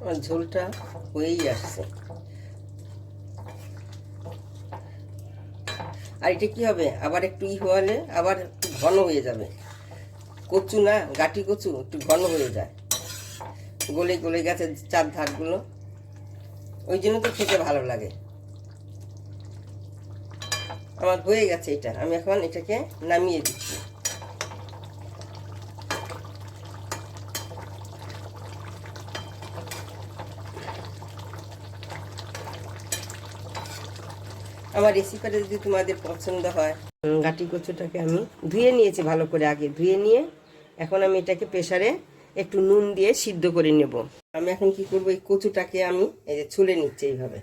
আমার ঝোলটা হয়েই আসছে। আর এটা কি হবে, আবার একটু হওয়ালে আবার একটু ঘন হয়ে যাবে। কচু না, গাটি কচু একটু ঘন হয়ে যায়, গলে গলে গেছে চার ধারগুলো, ওই জন্য তো খেতে ভালো লাগে। আমার হয়ে গেছে এটা, আমি এখন এটাকে নামিয়ে দিচ্ছি। আমার রেসিপিটা যদি তোমাদের পছন্দ হয়, গাটি কচুটাকে আমি ধুয়ে নিয়েছি ভালো করে, আগে ধুয়ে নিয়ে এখন আমি এটাকে প্রেসারে একটু নুন দিয়ে সিদ্ধ করে নেব। আমি এখন কি করব, এই কচুটাকে আমি এই যে ছুলে নিচ্ছি এইভাবে।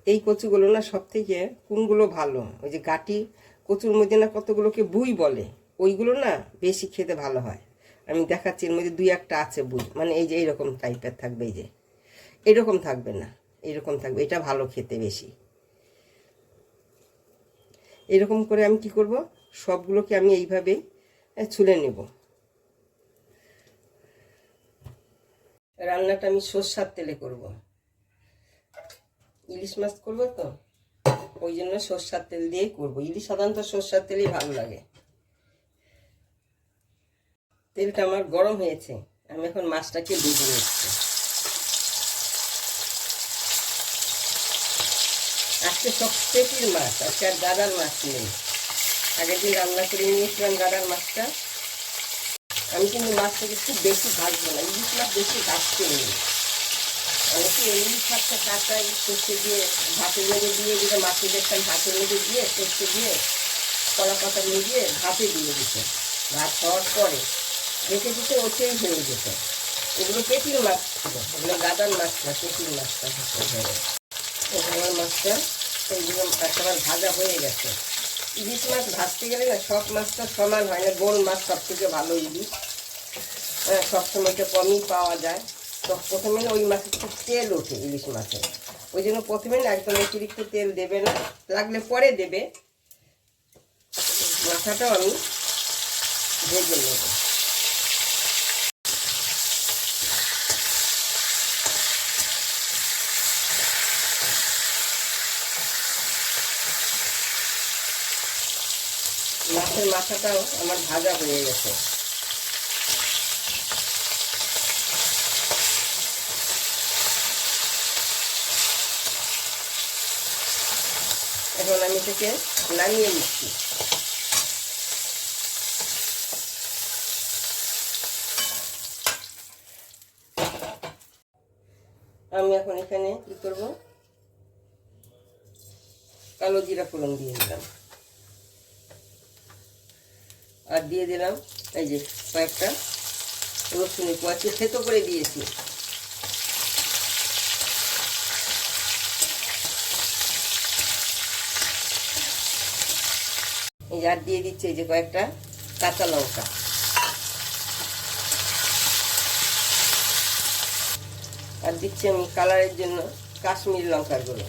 এই কচুগুলো না সব থেকে কোনগুলো ভালো, ওই যে গাটি কচুর মধ্যে না কতগুলোকে বুই বলে, ওইগুলো না বেশি খেতে ভালো হয়। আমি দেখাচ্ছি, এর মধ্যে দুই একটা আছে বুই, মানে এই যে এইরকম টাইপের থাকবে, এই যে এরকম থাকবে না, এইরকম থাকবে, এটা ভালো খেতে বেশি। এরকম করে আমি কি করব, সবগুলোকে আমি এইভাবে ছুলে নেব। রান্নাটা আমি সরষের তেলে করব, ইলিশ মাছ করবো তো, ওই জন্য সরষের তেল দিয়েই করবো। ইলিশ সাধারণত সরষের তেলই ভালো লাগে। তেলটা আমার গরম হয়েছে, আমি এখন মাছটাকে ভেজে নিচ্ছি। আজকে সব পেটির মাছ, আজকে আর গাদার মাছ নেই। আগের দিন রান্না করে নিয়েছিলাম গাদার মাছটা। আমি কিন্তু মাছটাকে খুব বেশি ভাজবো না, ইলিশ মাছ বেশি ভাজতে নেই। অনেকে ইলিশ মাছটা কাঁচাই সর্ষে দিয়ে ভাতের মধ্যে দিয়ে দিলে, মাছের দেখতাম ভাতের মধ্যে দিয়ে সর্ষে দিয়ে কলা পাতা দিয়ে ভাতে দিয়ে দিত, ভাত খাওয়ার পরে রেখে দিতে, ওতেই হয়ে যেত। এগুলো পেটির মাছ ছিল, এগুলো গাদার মাছ না, পেটির মাছটা ধরে। এগুলোর মাছটা এইগুলো একেবারে ভাজা হয়ে গেছে। ইলিশ মাছ ভাজতে গেলে না সব মাছটা সমান হয় না, গোল মাছ সব থেকে ভালো ইলিশ, হ্যাঁ সবসময় তো কমই পাওয়া যায়। তো প্রথমে না ওই মাছের খুব তেল ওঠে ইলিশ মাছে, ওই জন্য প্রথমে না একদম অতিরিক্ত তেল দেবে না, লাগলে পরে দেবে। মাথাটাও আমি ভেজে নেব। মাছের মাথাটাও আমার ভাজা হয়ে গেছে। এখন আমি এটাকে নামিয়ে নিচ্ছি। আমি এখন এখানে কি করব, কালো জিরা ফোড়ন দিয়ে দিলাম, আর দিয়ে দিলাম এই যে কয়েকটা রসুনের কোয়াচি থেতো করে দিয়েছি। এই আর দিয়ে দিচ্ছি এই যে কয়েকটা কাঁচা লঙ্কা, আর দিচ্ছি আমি কালারের জন্য কাশ্মীরি লঙ্কার গুঁড়ো।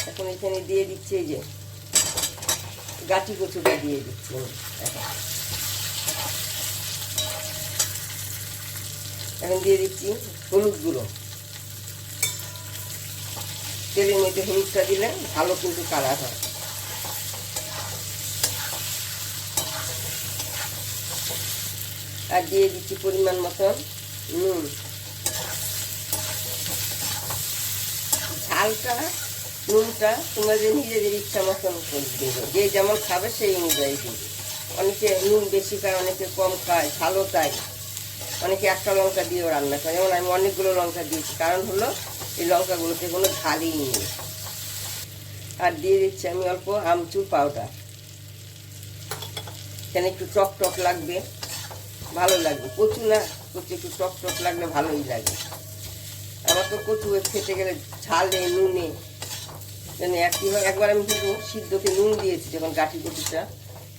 এখন এখানে দিয়ে দিচ্ছি এই যে গাটি কচুটা দিয়ে দিচ্ছি। এখন দিয়ে দিচ্ছি হলুদ গুঁড়ো, তেলের মধ্যে হলুদটা দিলে ভালো কিন্তু কালার হয়। আর দিয়ে দিচ্ছি পরিমাণ মতন নুন। ঝালটা নুনটা তোমাদের নিজেদের ইচ্ছা মতন দেবে, যে যেমন খাবে সেই অনুযায়ী দেবে। অনেকে নুন বেশি খায়, অনেকে কম খায়, ঝালও তাই। অনেকে একটা লঙ্কা দিয়েও রান্না করে, যেমন আমি অনেকগুলো লঙ্কা দিয়েছি, কারণ হলো এই লঙ্কাগুলোতে কোনো ঝালই নেই। আর দিয়ে দিচ্ছি আমি অল্প আমচুর পাউডার, এখানে একটু টক টক লাগবে, ভালো লাগবে। কচু না, কচু একটু টক টক লাগলে ভালোই লাগে। আমার তো কচু খেতে গেলে ঝালে নুনে একই হয়। একবার আমি কিন্তু সিদ্ধকে নুন দিয়েছি, যখন গাঠি কচুটা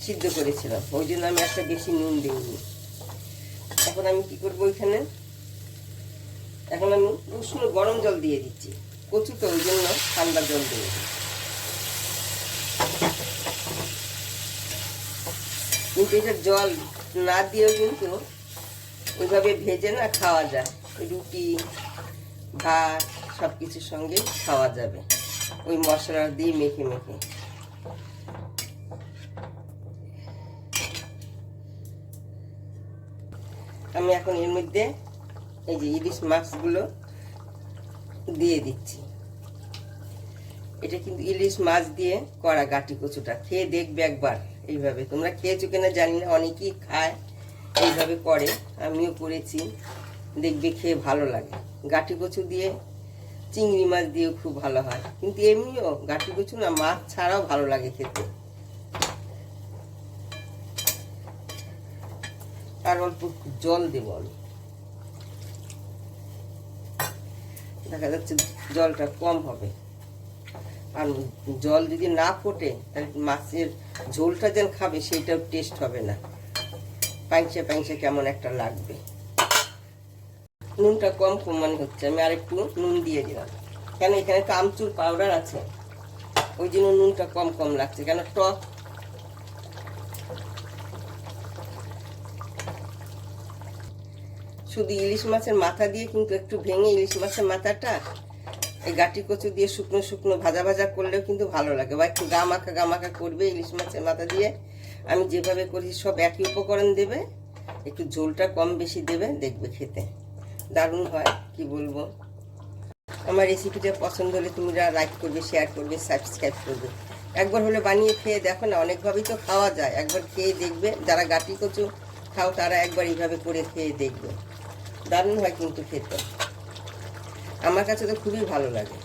সিদ্ধ করেছিলাম, ওই জন্য আমি একটা বেশি নুন দিইনি। এখন আমি কি করবো, ওইখানে এখন আমি উষ্ণ গরম জল দিয়ে দিচ্ছি, কচু তো ওই জন্য ঠান্ডা জল দিয়ে দিই। কিন্তু এটা জল না দিয়েও কিন্তু ওইভাবে ভেজে না খাওয়া যায়, রুটি ভাত সব কিছুর সঙ্গে খাওয়া যাবে ওই মশলা দিয়ে মেখে মেখে। আমি এখন এর মধ্যে এই যে ইলিশ মাছগুলো দিয়ে দিচ্ছি। এটা কিন্তু ইলিশ মাছ দিয়ে করা গাটি কচুটা, খেয়ে দেখবে একবার এইভাবে। তোমরা খেয়েছো কিনা জানি না, অনেকেই খায় এইভাবে করে, আমিও করেছি, দেখবে খেয়ে ভালো লাগে। গাটি কচু দিয়ে চিংড়ি মাছ দিয়েও খুব ভালো হয়, কিন্তু এমনিও গাটি কচু না মাছ ছাড়াও ভালো লাগে খেতে। আর অল্প জল দেবো আমি, দেখা যাচ্ছে জলটা কম হবে। আর জল যদি না ফোটে তাহলে মাছের ঝোলটা যেন খাবে সেইটাও টেস্ট হবে না, পাইংসে পাইংসে কেমন একটা লাগবে। নুনটা কম কম মনে হচ্ছে, আমি আরেকটু নুন দিয়ে দিলাম, কেন এখানে তো আমচুর পাউডার আছে, ওই জন্য নুনটা কম কম লাগছে, কেন টক। শুধু ইলিশ মাছের মাথা দিয়ে কিন্তু একটু ভেঙে ইলিশ মাছের মাথাটা এই গাটি কচু দিয়ে শুকনো শুকনো ভাজা ভাজা করলেও কিন্তু ভালো লাগে, বা একটু গামাখা করবে ইলিশ মাছের মাথা দিয়ে। আমি যেভাবে করি সব একই উপকরণ দেবে, একটু ঝোলটা কম বেশি দেবে, দেখবে খেতে দারুণ হয়, কি বলবো। আমার রেসিপিটা পছন্দ হলে তোমরা লাইক করবে, শেয়ার করবে, সাবস্ক্রাইব করবে। একবার হলে বানিয়ে খেয়ে দেখো না, অনেকভাবেই তো খাওয়া যায়, একবার খেয়ে দেখবে। যারা গাটি কচু খাও তারা একবার এইভাবে করে খেয়ে দেখবে, দারুণ হয় কিন্তু খেতে। আমার কাছে তো খুবই ভালো লাগে।